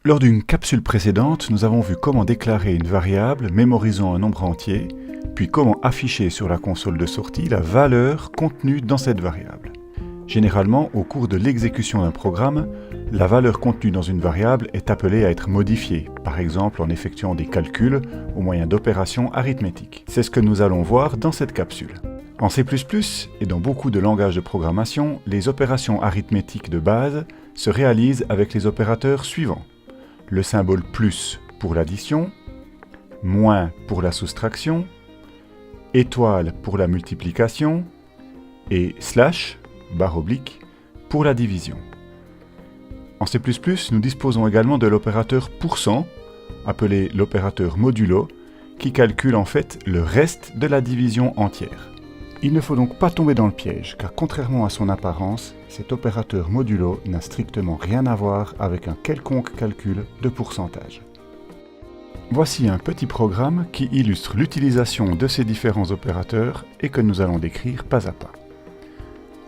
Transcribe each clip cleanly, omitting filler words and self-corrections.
Lors d'une capsule précédente, nous avons vu comment déclarer une variable mémorisant un nombre entier, puis comment afficher sur la console de sortie la valeur contenue dans cette variable. Généralement, au cours de l'exécution d'un programme, la valeur contenue dans une variable est appelée à être modifiée, par exemple en effectuant des calculs au moyen d'opérations arithmétiques. C'est ce que nous allons voir dans cette capsule. En C++ et dans beaucoup de langages de programmation, les opérations arithmétiques de base se réalisent avec les opérateurs suivants. Le symbole plus pour l'addition, moins pour la soustraction, étoile pour la multiplication et slash, barre oblique, pour la division. En C++, nous disposons également de l'opérateur %, appelé l'opérateur modulo, qui calcule en fait le reste de la division entière. Il ne faut donc pas tomber dans le piège, car contrairement à son apparence, cet opérateur modulo n'a strictement rien à voir avec un quelconque calcul de pourcentage. Voici un petit programme qui illustre l'utilisation de ces différents opérateurs et que nous allons décrire pas à pas.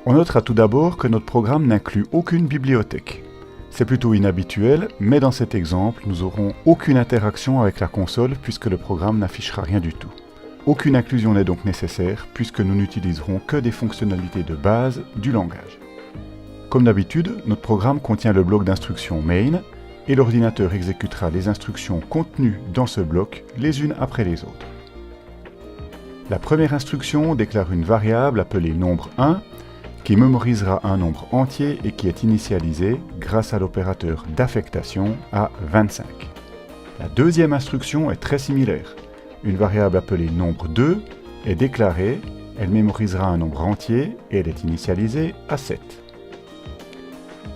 On notera tout d'abord que notre programme n'inclut aucune bibliothèque. C'est plutôt inhabituel, mais dans cet exemple, nous n'aurons aucune interaction avec la console puisque le programme n'affichera rien du tout. Aucune inclusion n'est donc nécessaire puisque nous n'utiliserons que des fonctionnalités de base du langage. Comme d'habitude, notre programme contient le bloc d'instructions main et l'ordinateur exécutera les instructions contenues dans ce bloc les unes après les autres. La première instruction déclare une variable appelée nombre 1 qui mémorisera un nombre entier et qui est initialisé grâce à l'opérateur d'affectation à 25. La deuxième instruction est très similaire. Une variable appelée nombre 2 est déclarée, elle mémorisera un nombre entier et elle est initialisée à 7.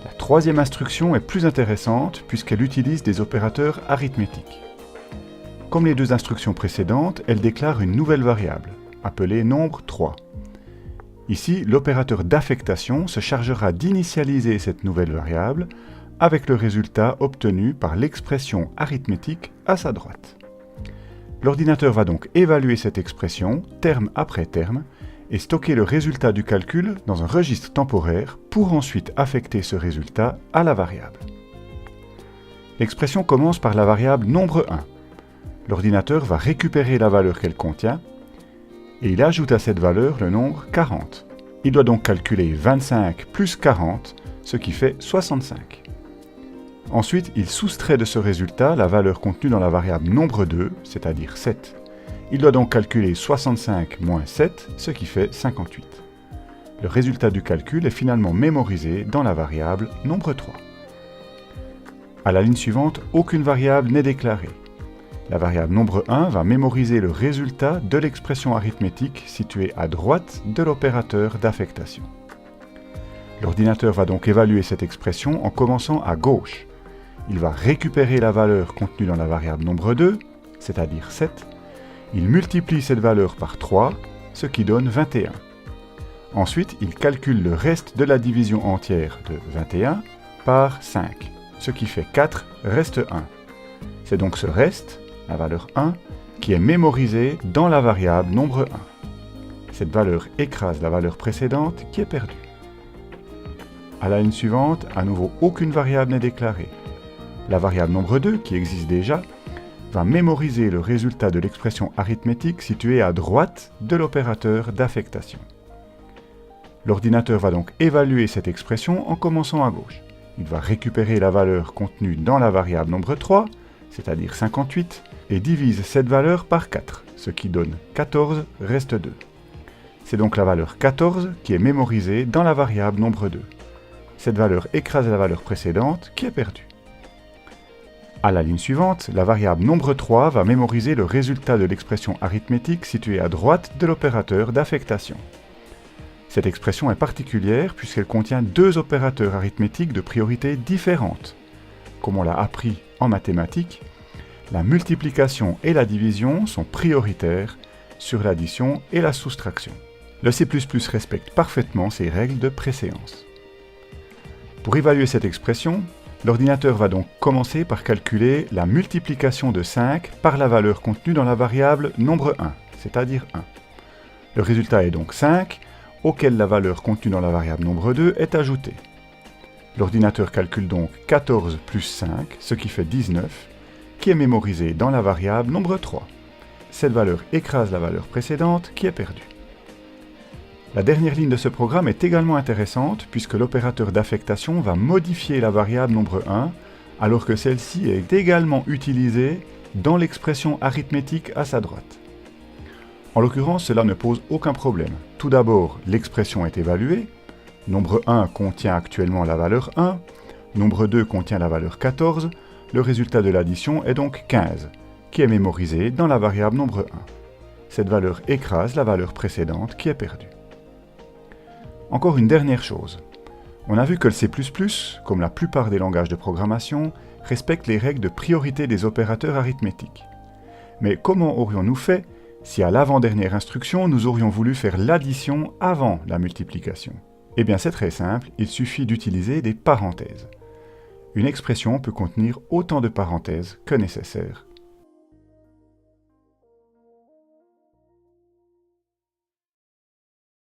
La troisième instruction est plus intéressante puisqu'elle utilise des opérateurs arithmétiques. Comme les deux instructions précédentes, elle déclare une nouvelle variable, appelée nombre 3. Ici, l'opérateur d'affectation se chargera d'initialiser cette nouvelle variable avec le résultat obtenu par l'expression arithmétique à sa droite. L'ordinateur va donc évaluer cette expression, terme après terme, et stocker le résultat du calcul dans un registre temporaire pour ensuite affecter ce résultat à la variable. L'expression commence par la variable nombre 1. L'ordinateur va récupérer la valeur qu'elle contient, et il ajoute à cette valeur le nombre 40. Il doit donc calculer 25 plus 40, ce qui fait 65. Ensuite, il soustrait de ce résultat la valeur contenue dans la variable nombre 2, c'est-à-dire 7. Il doit donc calculer 65 moins 7, ce qui fait 58. Le résultat du calcul est finalement mémorisé dans la variable nombre 3. À la ligne suivante, aucune variable n'est déclarée. La variable nombre 1 va mémoriser le résultat de l'expression arithmétique située à droite de l'opérateur d'affectation. L'ordinateur va donc évaluer cette expression en commençant à gauche. Il va récupérer la valeur contenue dans la variable nombre 2, c'est-à-dire 7. Il multiplie cette valeur par 3, ce qui donne 21. Ensuite, il calcule le reste de la division entière de 21 par 5, ce qui fait 4 reste 1. C'est donc ce reste, la valeur 1, qui est mémorisé dans la variable nombre 1. Cette valeur écrase la valeur précédente qui est perdue. À la ligne suivante, à nouveau aucune variable n'est déclarée. La variable nombre 2, qui existe déjà, va mémoriser le résultat de l'expression arithmétique située à droite de l'opérateur d'affectation. L'ordinateur va donc évaluer cette expression en commençant à gauche. Il va récupérer la valeur contenue dans la variable nombre 3, c'est-à-dire 58, et divise cette valeur par 4, ce qui donne 14 reste 2. C'est donc la valeur 14 qui est mémorisée dans la variable nombre 2. Cette valeur écrase la valeur précédente qui est perdue. À la ligne suivante, la variable nombre 3 va mémoriser le résultat de l'expression arithmétique située à droite de l'opérateur d'affectation. Cette expression est particulière puisqu'elle contient deux opérateurs arithmétiques de priorité différentes. Comme on l'a appris en mathématiques, la multiplication et la division sont prioritaires sur l'addition et la soustraction. Le C++ respecte parfaitement ces règles de préséance. Pour évaluer cette expression, l'ordinateur va donc commencer par calculer la multiplication de 5 par la valeur contenue dans la variable nombre 1, c'est-à-dire 1. Le résultat est donc 5, auquel la valeur contenue dans la variable nombre 2 est ajoutée. L'ordinateur calcule donc 14 plus 5, ce qui fait 19, qui est mémorisé dans la variable nombre 3. Cette valeur écrase la valeur précédente qui est perdue. La dernière ligne de ce programme est également intéressante puisque l'opérateur d'affectation va modifier la variable nombre 1 alors que celle-ci est également utilisée dans l'expression arithmétique à sa droite. En l'occurrence, cela ne pose aucun problème. Tout d'abord, l'expression est évaluée. Nombre 1 contient actuellement la valeur 1, nombre 2 contient la valeur 14, le résultat de l'addition est donc 15, qui est mémorisé dans la variable nombre 1. Cette valeur écrase la valeur précédente qui est perdue. Encore une dernière chose. On a vu que le C++, comme la plupart des langages de programmation, respecte les règles de priorité des opérateurs arithmétiques. Mais comment aurions-nous fait si à l'avant-dernière instruction, nous aurions voulu faire l'addition avant la multiplication? Eh bien c'est très simple, il suffit d'utiliser des parenthèses. Une expression peut contenir autant de parenthèses que nécessaire